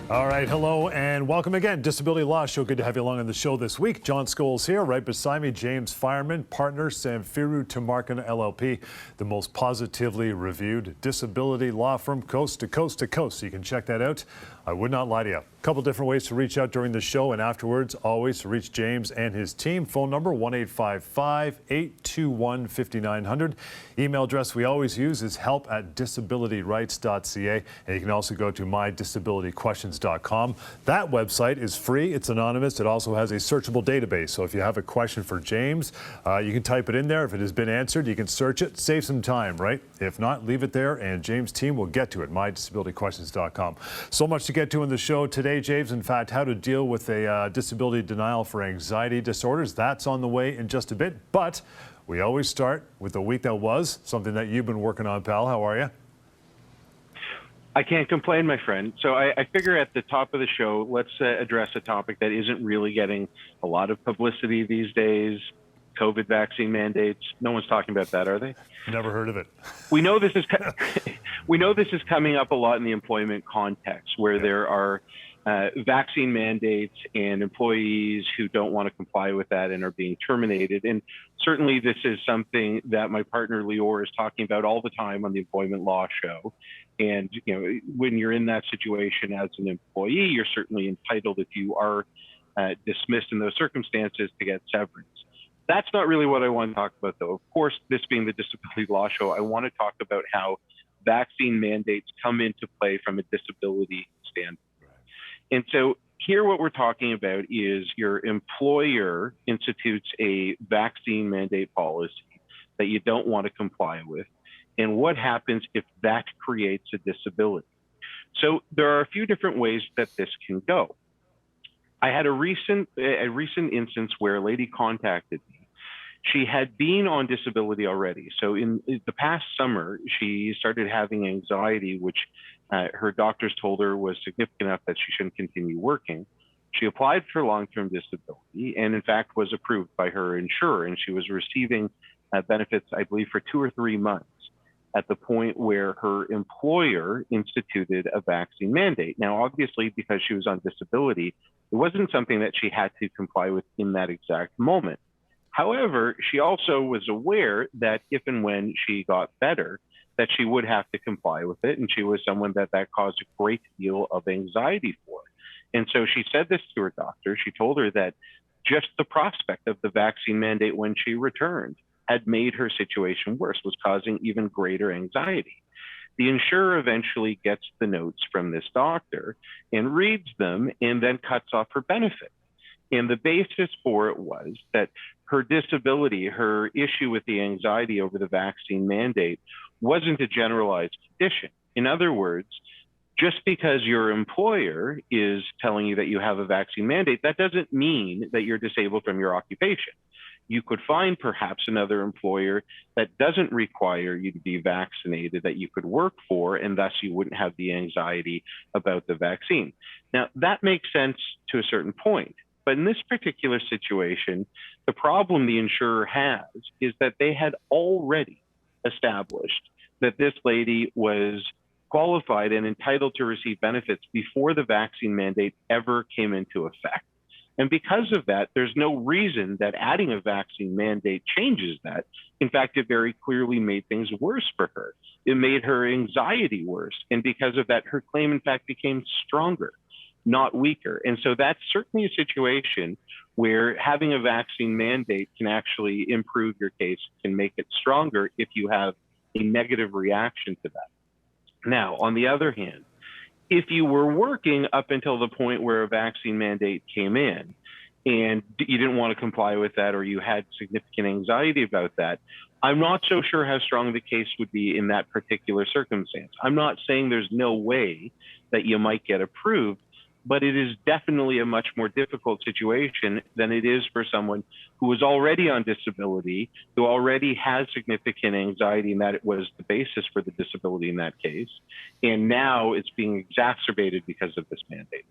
All right, hello and welcome again. Disability Law Show. Good to have you along on the show this week. John Scholes here. Right beside me, James Fireman, partner, Samfiru, Tumarkin, LLP, the most positively reviewed disability law firm coast to coast to coast. So you can check that out. I would not lie to you. A couple different ways to reach out during the show and afterwards. Always to reach James and his team. Phone number 1-855-821-5900. Email address we always use is help@disabilityrights.ca. And you can also go to mydisabilityquestions.com. That website is free. It's anonymous. It also has a searchable database. So if you have a question for James, you can type it in there. If it has been answered, you can search it. Save some time, right? If not, leave it there and James' team will get to it. mydisabilityquestions.com. So much to get to in the show today, James. In fact, how to deal with a disability denial for anxiety disorders. That's on the way in just a bit. But we always start with the week that was, something that you've been working on, pal. How are you? I can't complain, my friend. So I figure at the top of the show, let's address a topic that isn't really getting a lot of publicity these days. COVID vaccine mandates. No one's talking about that, are they? Never heard of it. We know this is coming up a lot in the employment context, where there are vaccine mandates and employees who don't want to comply with that and are being terminated. And certainly this is something that my partner Lior is talking about all the time on the Employment Law Show. And when you're in that situation as an employee, you're certainly entitled, if you are dismissed in those circumstances, to get severance. That's not really what I want to talk about, though. Of course, this being the Disability Law Show, I want to talk about how vaccine mandates come into play from a disability standpoint. And so here what we're talking about is your employer institutes a vaccine mandate policy that you don't want to comply with. And what happens if that creates a disability? So there are a few different ways that this can go. I had a recent instance where a lady contacted me. She had been on disability already. So in the past summer, she started having anxiety, which her doctors told her was significant enough that she shouldn't continue working. She applied for long-term disability and in fact was approved by her insurer, and she was receiving benefits, I believe, for 2 or 3 months at the point where her employer instituted a vaccine mandate. Now, obviously, because she was on disability, it wasn't something that she had to comply with in that exact moment. However, she also was aware that if and when she got better, that she would have to comply with it. And she was someone that caused a great deal of anxiety for. And so she said this to her doctor. She told her that just the prospect of the vaccine mandate when she returned had made her situation worse, was causing even greater anxiety. The insurer eventually gets the notes from this doctor and reads them and then cuts off her benefit. And the basis for it was that her disability, her issue with the anxiety over the vaccine mandate, wasn't a generalized condition. In other words, just because your employer is telling you that you have a vaccine mandate, that doesn't mean that you're disabled from your occupation. You could find perhaps another employer that doesn't require you to be vaccinated that you could work for, and thus you wouldn't have the anxiety about the vaccine. Now, that makes sense to a certain point. But in this particular situation, the problem the insurer has is that they had already established that this lady was qualified and entitled to receive benefits before the vaccine mandate ever came into effect. And because of that, there's no reason that adding a vaccine mandate changes that. In fact, it very clearly made things worse for her. It made her anxiety worse. And because of that, her claim, in fact, became stronger, not weaker. And so that's certainly a situation where having a vaccine mandate can actually improve your case, can make it stronger if you have a negative reaction to that. Now, on the other hand, if you were working up until the point where a vaccine mandate came in and you didn't want to comply with that, or you had significant anxiety about that, I'm not so sure how strong the case would be in that particular circumstance. I'm not saying there's no way that you might get approved, but it is definitely a much more difficult situation than it is for someone who is already on disability, who already has significant anxiety, and that it was the basis for the disability in that case. And now it's being exacerbated because of this mandate.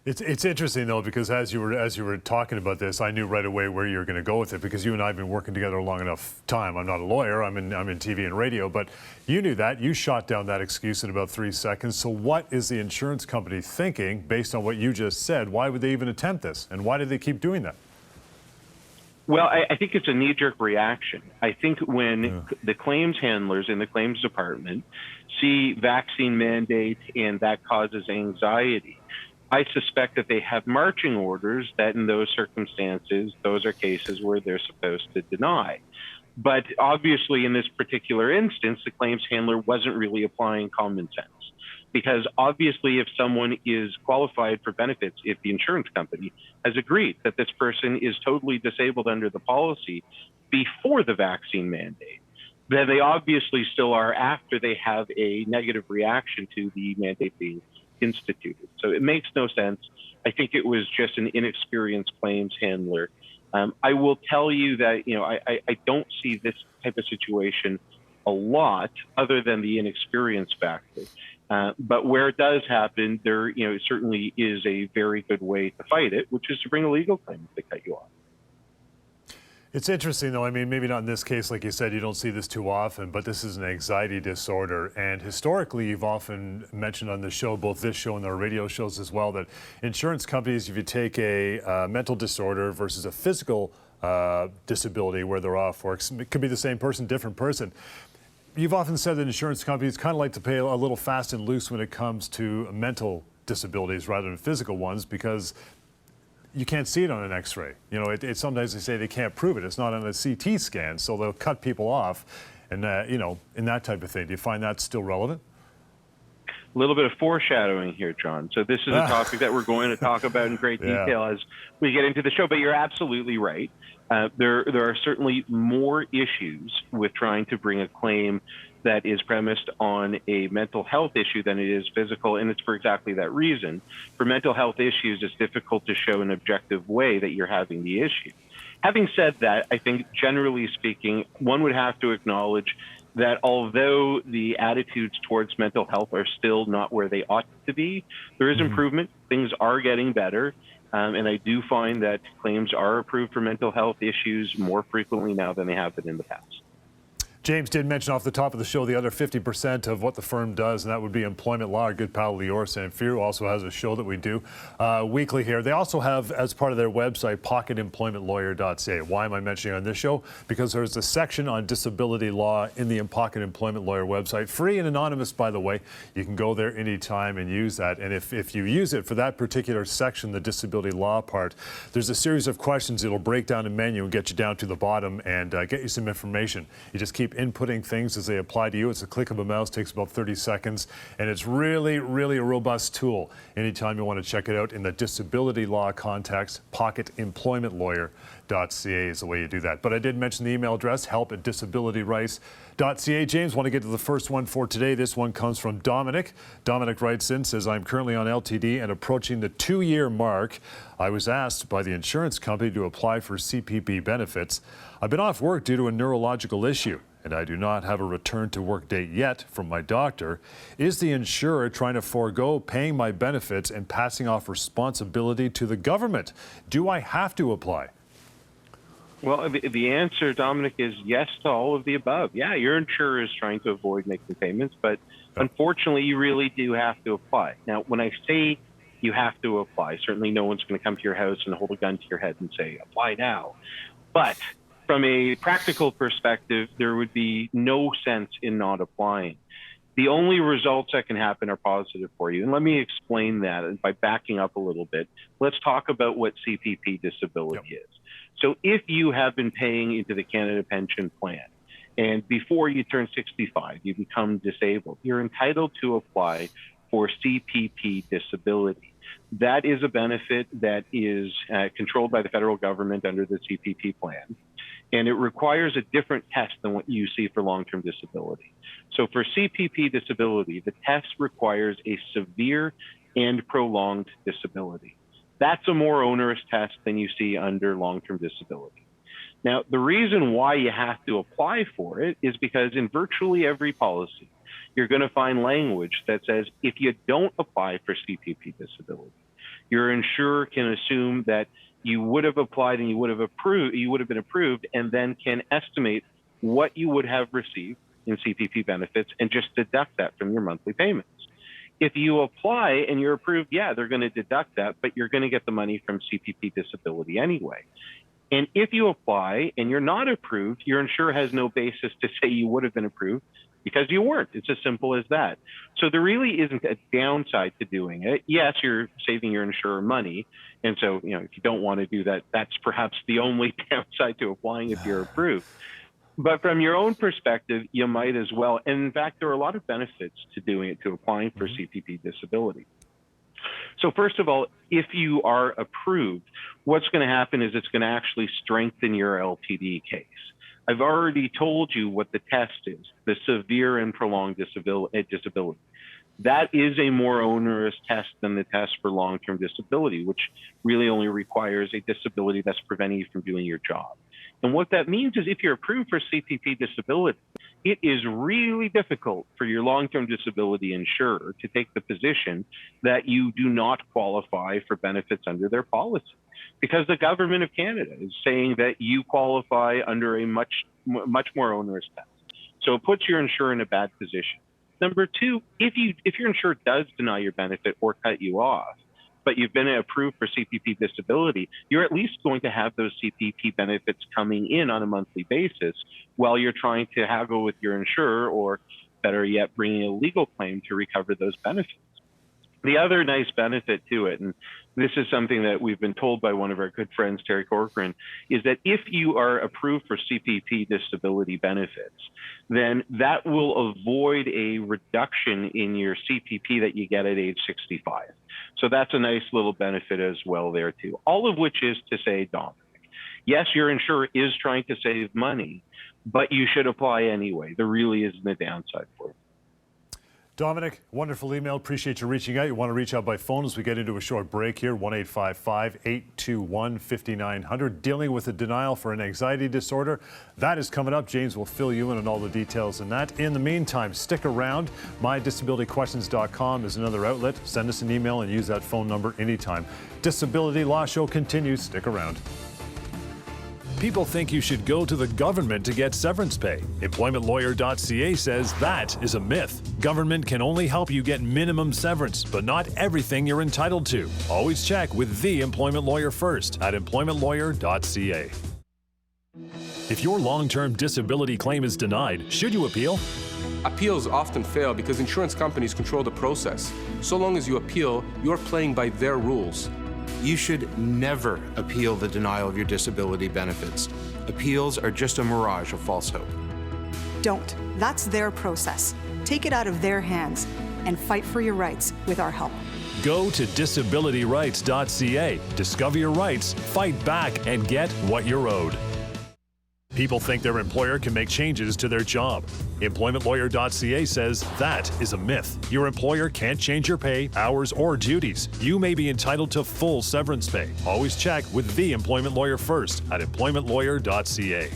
It's interesting though, because as you were talking about this, I knew right away where you were going to go with it, because you and I have been working together a long enough time. I'm not a lawyer. I'm in TV and radio, but you knew that. You shot down that excuse in about 3 seconds. So what is the insurance company thinking based on what you just said? Why would they even attempt this, and why do they keep doing that? Well, I think it's a knee-jerk reaction. I think when the claims handlers in the claims department see vaccine mandates and that causes anxiety, I suspect that they have marching orders that in those circumstances, those are cases where they're supposed to deny. But obviously, in this particular instance, the claims handler wasn't really applying common sense. Because obviously, if someone is qualified for benefits, if the insurance company has agreed that this person is totally disabled under the policy before the vaccine mandate, then they obviously still are after they have a negative reaction to the mandate being instituted. So it makes no sense. I think it was just an inexperienced claims handler. I will tell you that, I don't see this type of situation a lot, other than the inexperience factor. But where it does happen, there, it certainly is a very good way to fight it, which is to bring a legal claim if they cut you off. It's interesting, though. I mean, maybe not in this case, like you said, you don't see this too often, but this is an anxiety disorder. And historically, you've often mentioned on the show, both this show and our radio shows as well, that insurance companies, if you take a mental disorder versus a physical disability where they're off work, it could be the same person, different person. You've often said that insurance companies kind of like to play a little fast and loose when it comes to mental disabilities rather than physical ones, because you can't see it on an x-ray. Sometimes they say they can't prove it. It's not on a CT scan, so they'll cut people off and, in that type of thing. Do you find that still relevant? A little bit of foreshadowing here, John. So this is a topic that we're going to talk about in great detail as we get into the show, but you're absolutely right. There are certainly more issues with trying to bring a claim that is premised on a mental health issue than it is physical, and it's for exactly that reason. For mental health issues, it's difficult to show an objective way that you're having the issue. Having said that, I think generally speaking, one would have to acknowledge that although the attitudes towards mental health are still not where they ought to be, there is improvement. Things are getting better. And I do find that claims are approved for mental health issues more frequently now than they have been in the past. James did mention off the top of the show the other 50% of what the firm does, and that would be employment law. Our good pal Lior Samfiru also has a show that we do weekly here. They also have, as part of their website, pocketemploymentlawyer.ca. Why am I mentioning it on this show? Because there's a section on disability law in the Pocket Employment Lawyer website. Free and anonymous, by the way. You can go there anytime and use that. And if you use it for that particular section, the disability law part, there's a series of questions. It'll break down a menu and get you down to the bottom and get you some information. You just keep inputting things as they apply to you. It's a click of a mouse, takes about 30 seconds, and it's really, really a robust tool. Anytime you want to check it out in the disability law context, pocketemploymentlawyer.ca is the way you do that. But I did mention the email address, help@disabilityrights.ca. James, want to get to the first one for today. This one comes from Dominic. Dominic writes in, says, I'm currently on LTD and approaching the 2-year mark. I was asked by the insurance company to apply for CPP benefits. I've been off work due to a neurological issue, and I do not have a return to work date yet from my doctor. Is the insurer trying to forego paying my benefits and passing off responsibility to the government? Do I have to apply? Well, the answer, Dominic, is yes to all of the above. Yeah, your insurer is trying to avoid making payments, but unfortunately, you really do have to apply. Now, when I say you have to apply, certainly no one's going to come to your house and hold a gun to your head and say, apply now. But from a practical perspective, there would be no sense in not applying. The only results that can happen are positive for you. And let me explain that by backing up a little bit. Let's talk about what CPP disability is. So if you have been paying into the Canada Pension Plan, and before you turn 65, you become disabled, you're entitled to apply for CPP disability. That is a benefit that is controlled by the federal government under the CPP plan. And it requires a different test than what you see for long-term disability. So for CPP disability, the test requires a severe and prolonged disability. That's a more onerous test than you see under long-term disability. Now, the reason why you have to apply for it is because in virtually every policy, you're going to find language that says if you don't apply for CPP disability, Your insurer can assume that you would have applied and you would have been approved, and then can estimate what you would have received in CPP benefits and just deduct that from your monthly payments. If you apply and you're approved, yeah, they're going to deduct that, but you're going to get the money from CPP disability anyway. And if you apply and you're not approved, your insurer has no basis to say you would have been approved because you weren't. It's as simple as that. So there really isn't a downside to doing it. Yes, you're saving your insurer money. And so, if you don't want to do that, that's perhaps the only downside to applying if you're approved. But from your own perspective, you might as well. And in fact, there are a lot of benefits to doing it, to applying for CPP disability. So first of all, if you are approved, what's going to happen is it's going to actually strengthen your LTD case. I've already told you what the test is, the severe and prolonged disability. That is a more onerous test than the test for long-term disability, which really only requires a disability that's preventing you from doing your job. And what that means is if you're approved for CPP disability, it is really difficult for your long-term disability insurer to take the position that you do not qualify for benefits under their policy, because the government of Canada is saying that you qualify under a much more onerous test. So it puts your insurer in a bad position. Number two, if your insurer does deny your benefit or cut you off, but you've been approved for CPP disability, you're at least going to have those CPP benefits coming in on a monthly basis while you're trying to haggle with your insurer, or better yet, bringing a legal claim to recover those benefits. The other nice benefit to it, and this is something that we've been told by one of our good friends, Terry Corcoran, is that if you are approved for CPP disability benefits, then that will avoid a reduction in your CPP that you get at age 65. So that's a nice little benefit as well there too. All of which is to say, Dominic, yes, your insurer is trying to save money, but you should apply anyway. There really isn't a downside for it. Dominic, wonderful email. Appreciate you reaching out. You want to reach out by phone as we get into a short break here, 1-855-821-5900. Dealing with a denial for an anxiety disorder. That is coming up. James will fill you in on all the details in that. In the meantime, stick around. MyDisabilityQuestions.com is another outlet. Send us an email and use that phone number anytime. Disability Law Show continues. Stick around. People think you should go to the government to get severance pay. EmploymentLawyer.ca says that is a myth. Government can only help you get minimum severance, but not everything you're entitled to. Always check with the employment lawyer first at EmploymentLawyer.ca. If your long-term disability claim is denied, should you appeal? Appeals often fail because insurance companies control the process. So long as you appeal, you're playing by their rules. You should never appeal the denial of your disability benefits. Appeals are just a mirage of false hope. Don't. That's their process. Take it out of their hands and fight for your rights with our help. Go to disabilityrights.ca. Discover your rights, fight back, and get what you're owed. People think their employer can make changes to their job. EmploymentLawyer.ca says that is a myth. Your employer can't change your pay, hours, or duties. You may be entitled to full severance pay. Always check with the employment lawyer first at EmploymentLawyer.ca.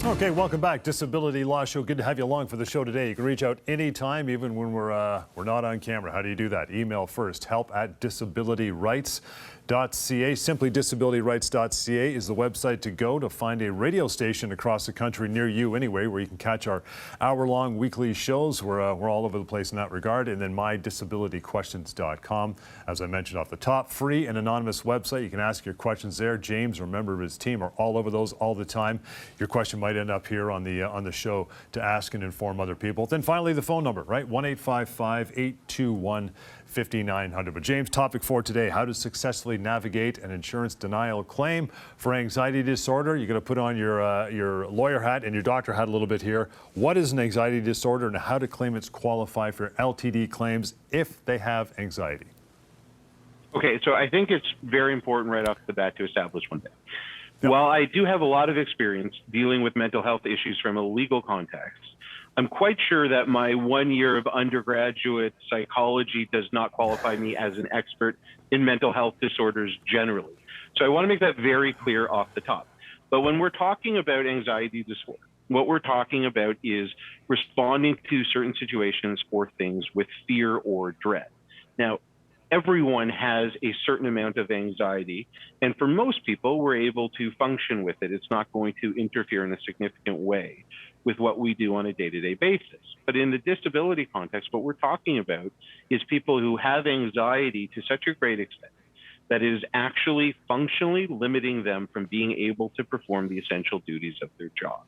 Okay, welcome back. Disability Law Show. Good to have you along for the show today. You can reach out anytime, even when we're not on camera. How do you do that? Email first, help@disabilityrights.ca. Simply disabilityrights.ca is the website to go to find a radio station across the country near you anyway, where you can catch our hour-long weekly shows. We're all over the place in that regard. And then mydisabilityquestions.com. As I mentioned off the top, free and anonymous website. You can ask your questions there. James or a member of his team are all over those all the time. Your question might end up here on the show to ask and inform other people. Then finally, the phone number, right? 1-855-821-5900. But James, topic for today, how to successfully navigate an insurance denial claim for anxiety disorder. You're going to put on your lawyer hat and your doctor hat a little bit here. What is an anxiety disorder, and how do claimants qualify for LTD claims if they have anxiety? Okay, so I think it's very important right off the bat to establish one thing. While I do have a lot of experience dealing with mental health issues from a legal context, I'm quite sure that my 1 year of undergraduate psychology does not qualify me as an expert in mental health disorders generally. So I want to make that very clear off the top. But when we're talking about anxiety disorder, what we're talking about is responding to certain situations or things with fear or dread. Now, everyone has a certain amount of anxiety, and for most people, we're able to function with it. It's not going to interfere in a significant way with what we do on a day-to-day basis. But in the disability context, what we're talking about is people who have anxiety to such a great extent that is actually functionally limiting them from being able to perform the essential duties of their job.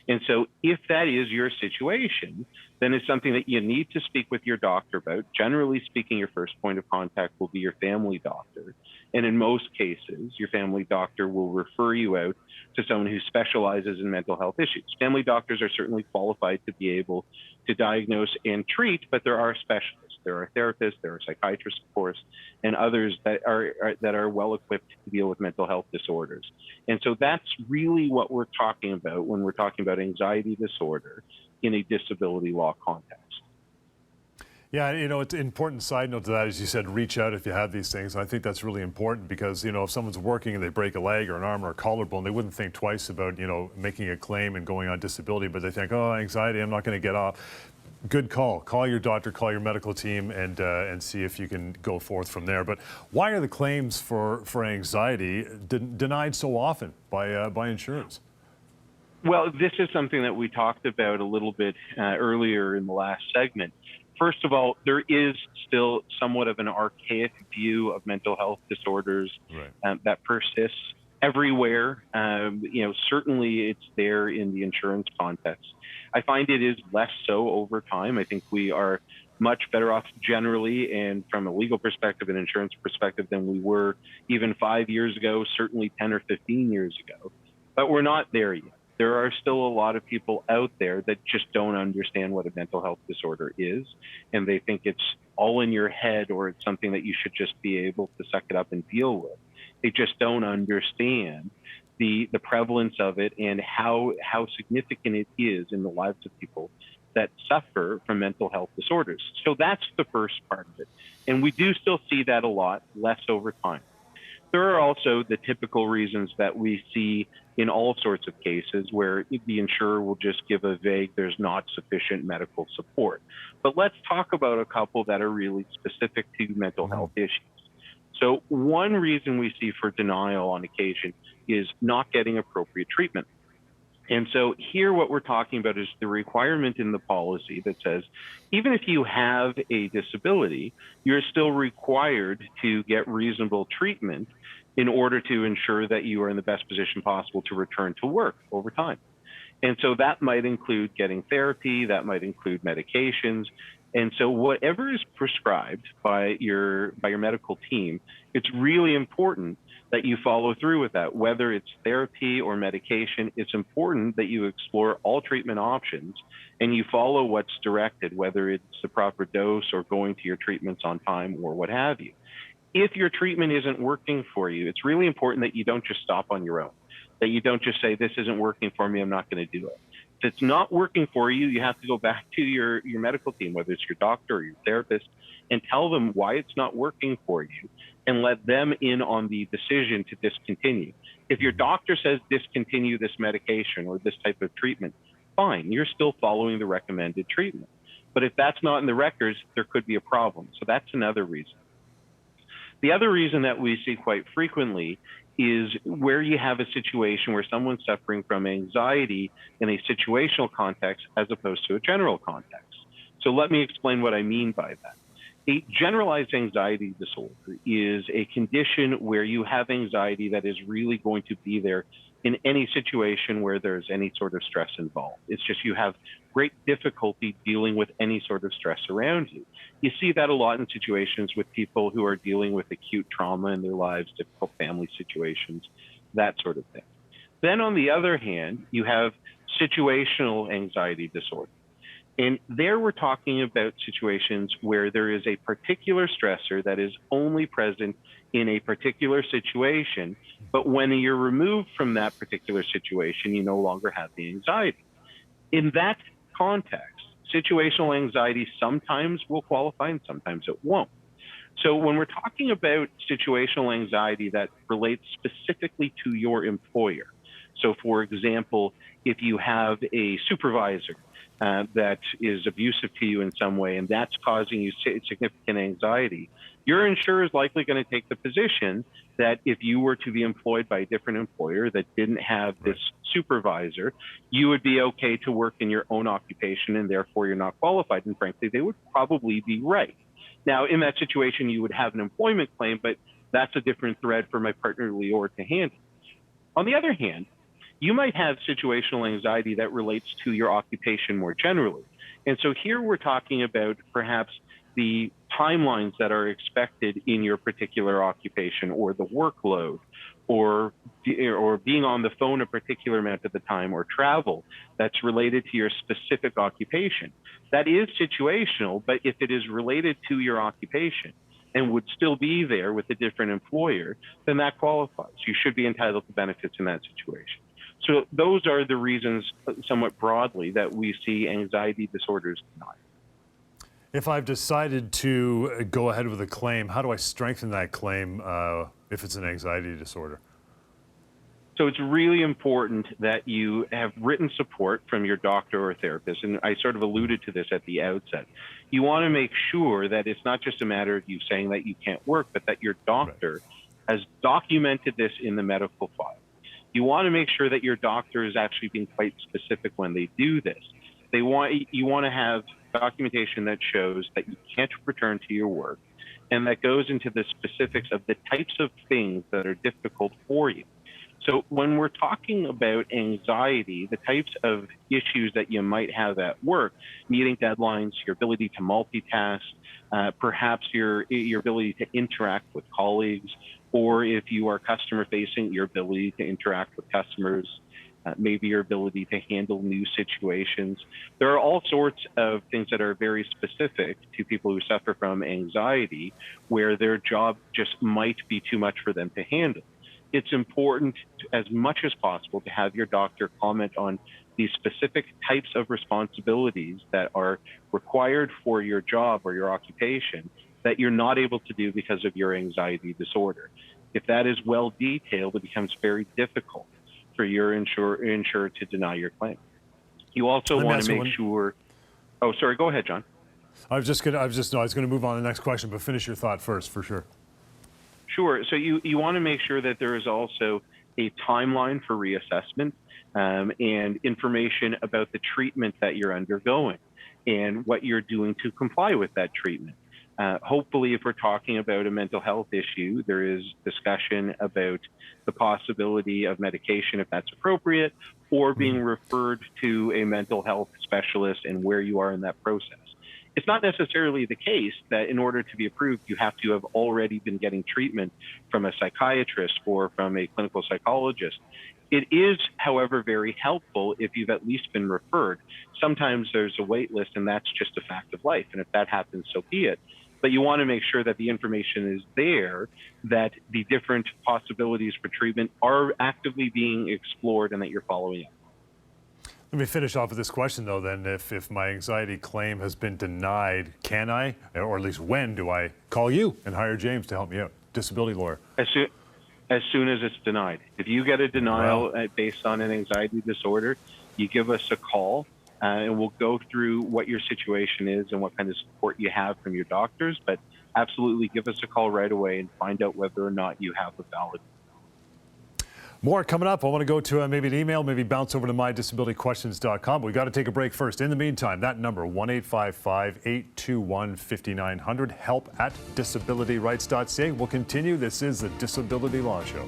And so if that is your situation, then it's something that you need to speak with your doctor about. Generally speaking, your first point of contact will be your family doctor. And in most cases, your family doctor will refer you out to someone who specializes in mental health issues. Family doctors are certainly qualified to be able to diagnose and treat, but there are specialists. There are therapists, there are psychiatrists, of course, and others that are well equipped to deal with mental health disorders. And so that's really what we're talking about when we're talking about anxiety disorder in a disability law context. Yeah, it's an important side note to that, as you said, reach out if you have these things. And I think that's really important because, if someone's working and they break a leg or an arm or a collarbone, they wouldn't think twice about, making a claim and going on disability, but they think, oh, anxiety, I'm not going to get off. Good call. Call your doctor, call your medical team, and see if you can go forth from there. But why are the claims for anxiety denied so often by insurance? Well, this is something that we talked about a little bit earlier in the last segment. First of all, there is still somewhat of an archaic view of mental health disorders that persists everywhere. Certainly it's there in the insurance context. I find it is less so over time. I think we are much better off generally and from a legal perspective and insurance perspective than we were even 5 years ago, certainly 10 or 15 years ago. But we're not there yet. There are still a lot of people out there that just don't understand what a mental health disorder is, and they think it's all in your head or it's something that you should just be able to suck it up and deal with. They just don't understand the prevalence of it and how significant it is in the lives of people that suffer from mental health disorders. So that's the first part of it. And we do still see that a lot, less over time. There are also the typical reasons that we see in all sorts of cases where the insurer will just give a vague, there's not sufficient medical support. But let's talk about a couple that are really specific to mental health issues. So one reason we see for denial on occasion is not getting appropriate treatment. And so here what we're talking about is the requirement in the policy that says, even if you have a disability, you're still required to get reasonable treatment in order to ensure that you are in the best position possible to return to work over time. And so that might include getting therapy, that might include medications. And so whatever is prescribed by your medical team, it's really important that you follow through with that. Whether it's therapy or medication, it's important that you explore all treatment options and you follow what's directed, whether it's the proper dose or going to your treatments on time or what have you. If your treatment isn't working for you, it's really important that you don't just stop on your own, that you don't just say, this isn't working for me, I'm not going to do it. If it's not working for you, you have to go back to your medical team, whether it's your doctor or your therapist, and tell them why it's not working for you and let them in on the decision to discontinue. If your doctor says discontinue this medication or this type of treatment, fine, you're still following the recommended treatment. But if that's not in the records, there could be a problem. So that's another reason. The other reason that we see quite frequently is where you have a situation where someone's suffering from anxiety in a situational context as opposed to a general context. So let me explain what I mean by that. A generalized anxiety disorder is a condition where you have anxiety that is really going to be there in any situation where there's any sort of stress involved. It's just you have great difficulty dealing with any sort of stress around you. You see that a lot in situations with people who are dealing with acute trauma in their lives, difficult family situations, that sort of thing. Then on the other hand, you have situational anxiety disorder. And there we're talking about situations where there is a particular stressor that is only present in a particular situation, but when you're removed from that particular situation, you no longer have the anxiety. In that context, Situational anxiety sometimes will qualify and sometimes it won't. So when we're talking about situational anxiety that relates specifically to your employer, so for example, if you have a supervisor that is abusive to you in some way and that's causing you significant anxiety, your insurer is likely going to take the position that if you were to be employed by a different employer that didn't have this supervisor, you would be okay to work in your own occupation and therefore you're not qualified. And frankly, they would probably be right. Now, in that situation, you would have an employment claim, but that's a different thread for my partner, Lior, to handle. On the other hand, you might have situational anxiety that relates to your occupation more generally. And so here we're talking about perhaps the timelines that are expected in your particular occupation, or the workload, or being on the phone a particular amount of the time, or travel that's related to your specific occupation. That is situational, but if it is related to your occupation and would still be there with a different employer, then that qualifies. You should be entitled to benefits in that situation. So those are the reasons, somewhat broadly, that we see anxiety disorders denied. If I've decided to go ahead with a claim, how do I strengthen that claim if it's an anxiety disorder? So it's really important that you have written support from your doctor or therapist. And I sort of alluded to this at the outset. You want to make sure that it's not just a matter of you saying that you can't work, but that your doctor has documented this in the medical file. You want to make sure that your doctor is actually being quite specific when they do this. You want to have documentation that shows that you can't return to your work and that goes into the specifics of the types of things that are difficult for you. So when we're talking about anxiety, the types of issues that you might have at work, meeting deadlines, your ability to multitask, perhaps your ability to interact with colleagues, or if you are customer facing, your ability to interact with customers, maybe your ability to handle new situations. There are all sorts of things that are very specific to people who suffer from anxiety, where their job just might be too much for them to handle. It's important, as much as possible, to have your doctor comment on these specific types of responsibilities that are required for your job or your occupation that you're not able to do because of your anxiety disorder. If that is well detailed, it becomes very difficult for your insurer to deny your claim. You also want to make sure. Oh, sorry. Go ahead, John. I was going to move on to the next question, but finish your thought first, for sure. Sure. So you want to make sure that there is also a timeline for reassessment and information about the treatment that you're undergoing and what you're doing to comply with that treatment. Hopefully, if we're talking about a mental health issue, there is discussion about the possibility of medication if that's appropriate, or being referred to a mental health specialist and where you are in that process. It's not necessarily the case that in order to be approved, you have to have already been getting treatment from a psychiatrist or from a clinical psychologist. It is, however, very helpful if you've at least been referred. Sometimes there's a wait list, and that's just a fact of life. And if that happens, so be it. But you want to make sure that the information is there, that the different possibilities for treatment are actively being explored, and that you're following up. Let me finish off with this question, though, then. If my anxiety claim has been denied, can I, or at least when, do I call you and hire James to help me out, disability lawyer? As soon as it's denied. If you get a denial based on an anxiety disorder, you give us a call, and we'll go through what your situation is and what kind of support you have from your doctors. But absolutely give us a call right away and find out whether or not you have a valid. More coming up. I want to go to maybe an email, maybe bounce over to mydisabilityquestions.com. We've got to take a break first. In the meantime, that number, 1-855-821-5900, help@disabilityrights.ca. We'll continue. This is the Disability Law Show.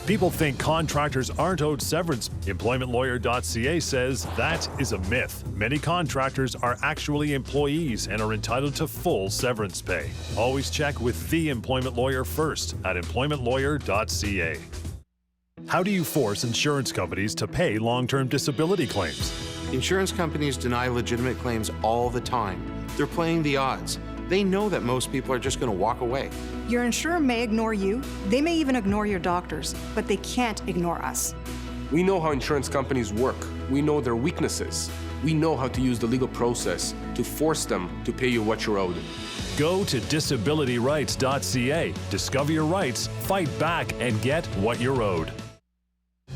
People think contractors aren't owed severance. EmploymentLawyer.ca says that is a myth. Many contractors are actually employees and are entitled to full severance pay. Always check with the employment lawyer first at EmploymentLawyer.ca. How do you force insurance companies to pay long-term disability claims? Insurance companies deny legitimate claims all the time. They're playing the odds. They know that most people are just going to walk away. Your insurer may ignore you, they may even ignore your doctors, but they can't ignore us. We know how insurance companies work. We know their weaknesses. we know how to use the legal process to force them to pay you what you're owed. Go to disabilityrights.ca. Discover your rights, fight back, and get what you're owed.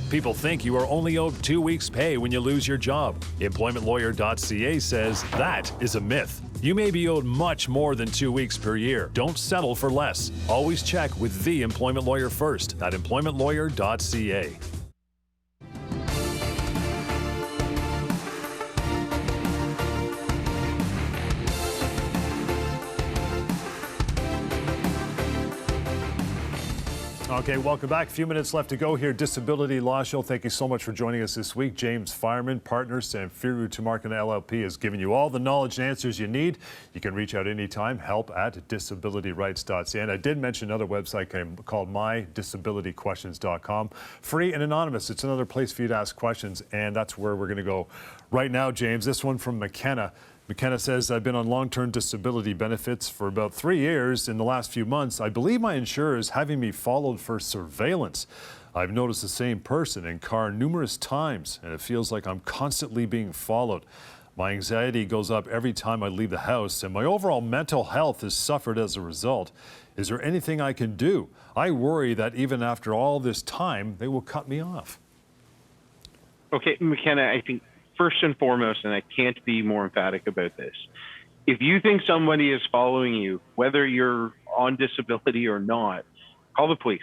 People think you are only owed 2 weeks' pay when you lose your job. EmploymentLawyer.ca says that is a myth. You may be owed much more than 2 weeks per year. Don't settle for less. Always check with the employment lawyer first at EmploymentLawyer.ca. Okay, welcome back. A few minutes left to go here. Disability Law Show. Thank you so much for joining us this week. James Fireman, partner, Samfiru, Tumarkin, LLP, has given you all the knowledge and answers you need. You can reach out anytime, help@disabilityrights.ca. And I did mention another website called mydisabilityquestions.com. Free and anonymous. It's another place for you to ask questions, and that's where we're going to go right now, James. This one from McKenna. McKenna says, I've been on long-term disability benefits for about 3 years. In the last few months, I believe my insurer is having me followed for surveillance. I've noticed the same person in car numerous times, and it feels like I'm constantly being followed. My anxiety goes up every time I leave the house, and my overall mental health has suffered as a result. Is there anything I can do? I worry that even after all this time, they will cut me off. Okay, McKenna, I think first and foremost, and I can't be more emphatic about this, if you think somebody is following you, whether you're on disability or not, call the police.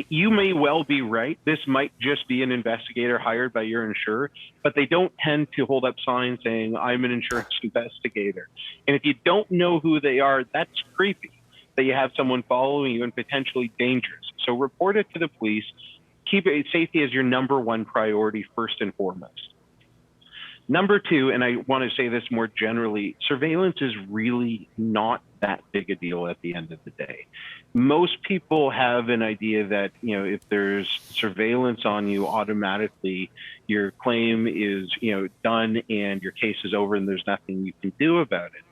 You may well be right. This might just be an investigator hired by your insurer, but they don't tend to hold up signs saying, I'm an insurance investigator. And if you don't know who they are, that's creepy that you have someone following you and potentially dangerous. So report it to the police. Keep safety as your number one priority first and foremost. Number two, and I want to say this more generally, surveillance is really not that big a deal at the end of the day. Most people have an idea that, if there's surveillance on you, automatically your claim is, done and your case is over and there's nothing you can do about it.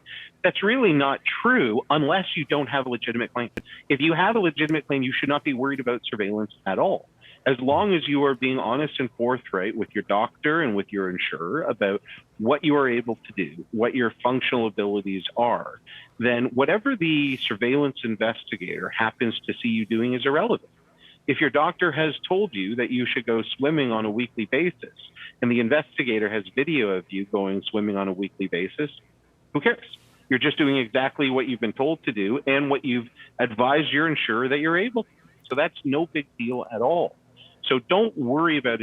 That's really not true unless you don't have a legitimate claim. If you have a legitimate claim, you should not be worried about surveillance at all. As long as you are being honest and forthright with your doctor and with your insurer about what you are able to do, what your functional abilities are, then whatever the surveillance investigator happens to see you doing is irrelevant. If your doctor has told you that you should go swimming on a weekly basis and the investigator has video of you going swimming on a weekly basis, who cares? You're just doing exactly what you've been told to do and what you've advised your insurer that you're able to. So that's no big deal at all. So don't worry about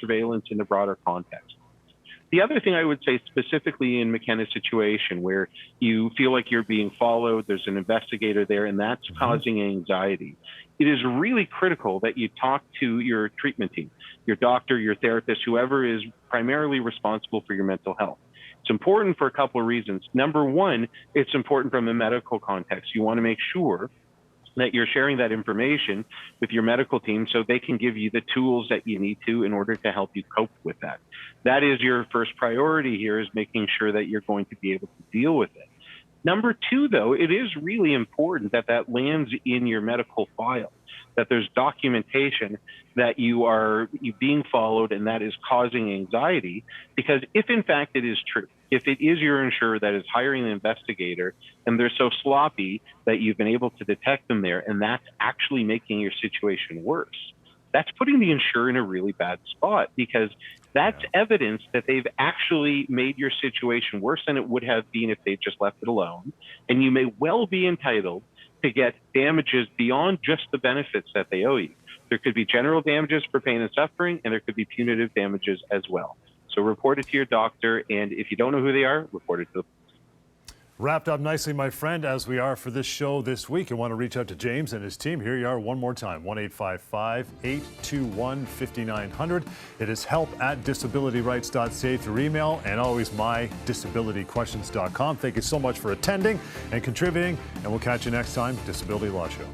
surveillance in the broader context. The other thing I would say specifically in McKenna's situation where you feel like you're being followed, there's an investigator there, and that's causing anxiety. It is really critical that you talk to your treatment team, your doctor, your therapist, whoever is primarily responsible for your mental health. It's important for a couple of reasons. Number one, it's important from a medical context. You want to make sure that you're sharing that information with your medical team so they can give you the tools that you need to in order to help you cope with that. That is your first priority here, is making sure that you're going to be able to deal with it. Number two, though, it is really important that that lands in your medical file, that there's documentation that you being followed and that is causing anxiety, because if in fact it is true, if it is your insurer that is hiring an investigator and they're so sloppy that you've been able to detect them there and that's actually making your situation worse, that's putting the insurer in a really bad spot, because that's evidence that they've actually made your situation worse than it would have been if they just left it alone. And you may well be entitled to get damages beyond just the benefits that they owe you. There could be general damages for pain and suffering, and there could be punitive damages as well. So report it to your doctor, and if you don't know who they are, report it to the police. Wrapped up nicely, my friend, as we are for this show this week. I want to reach out to James and his team. Here you are one more time, 1-855-821-5900. It is help@disabilityrights.ca through email, and always mydisabilityquestions.com. Thank you so much for attending and contributing, and we'll catch you next time, Disability Law Show.